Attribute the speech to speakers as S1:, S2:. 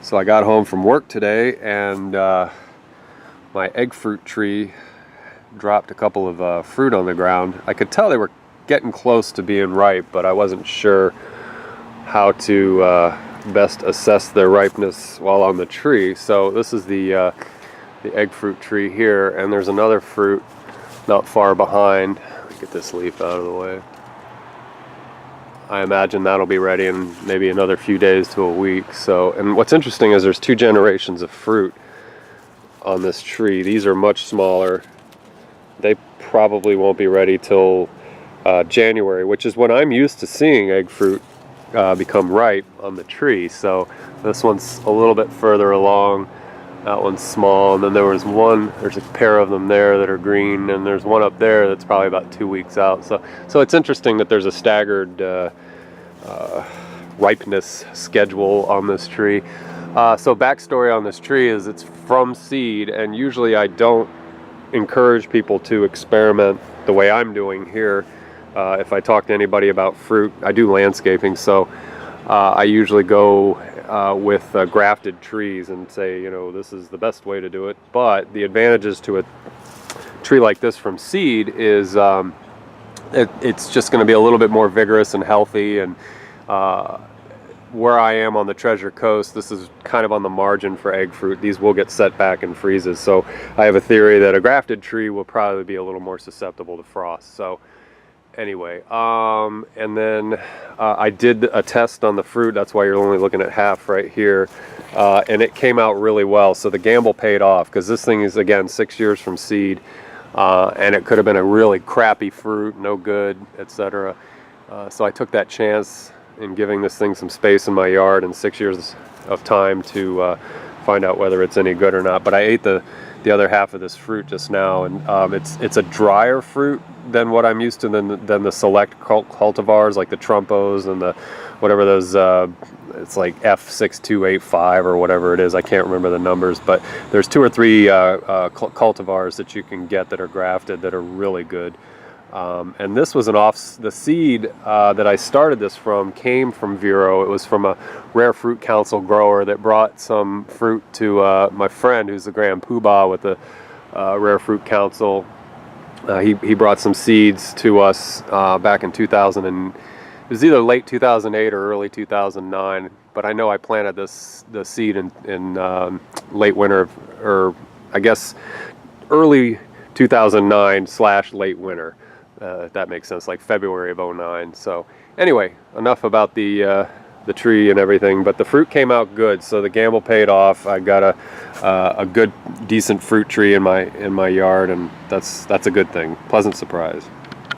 S1: So I got home from work today, and my egg fruit tree dropped a couple of fruit on the ground. I could tell they were getting close to being ripe, but I wasn't sure how to best assess their ripeness while on the tree. So this is the egg fruit tree here, and there's another fruit not far behind. Let me get this leaf out of the way. I imagine that'll be ready in maybe another few days to a week. So, and what's interesting is there's 2 generations of fruit on this tree. These are much smaller. They probably won't be ready till January, which is when I'm used to seeing egg fruit become ripe on the tree. So this one's a little bit further along. That one's small, and then there's a pair of them there that are green, and there's one up there that's probably about 2 weeks out. So it's interesting that there's a staggered ripeness schedule on this tree. So backstory on this tree is it's from seed, and usually I don't encourage people to experiment the way I'm doing here. If I talk to anybody about fruit, I do landscaping, so I usually go with grafted trees and say, you know, this is the best way to do it. But the advantages to a tree like this from seed is it's just going to be a little bit more vigorous and healthy. And where I am on the Treasure Coast, this is kind of on the margin for egg fruit. These will get set back and freezes. So I have a theory that a grafted tree will probably be a little more susceptible to frost. So anyway, and then I did a test on the fruit. That's why you're only looking at half right here, and it came out really well. So the gamble paid off, because this thing is, again, 6 years from seed, and it could have been a really crappy fruit, no good, etc. So I took that chance in giving this thing some space in my yard and 6 years of time to find out whether it's any good or not. But I ate the other half of this fruit just now, and it's a drier fruit than what I'm used to than the select cultivars, like the Trumpos and the whatever those it's like F6285 or whatever it is. I can't remember the numbers, but there's 2 or 3 cultivars that you can get that are grafted that are really good. And this was the seed that I started this from came from Vero. It was from a Rare Fruit Council grower that brought some fruit to my friend, who's the Grand Poobah with the Rare Fruit Council. He brought some seeds to us back in 2000, and it was either late 2008 or early 2009. But I know I planted the seed in late winter, or I guess early 2009/late winter. If that makes sense, like February of '09. So anyway, enough about the tree and everything, but the fruit came out good, so the gamble paid off. I got a good, decent fruit tree in my yard, and that's a good thing. Pleasant surprise.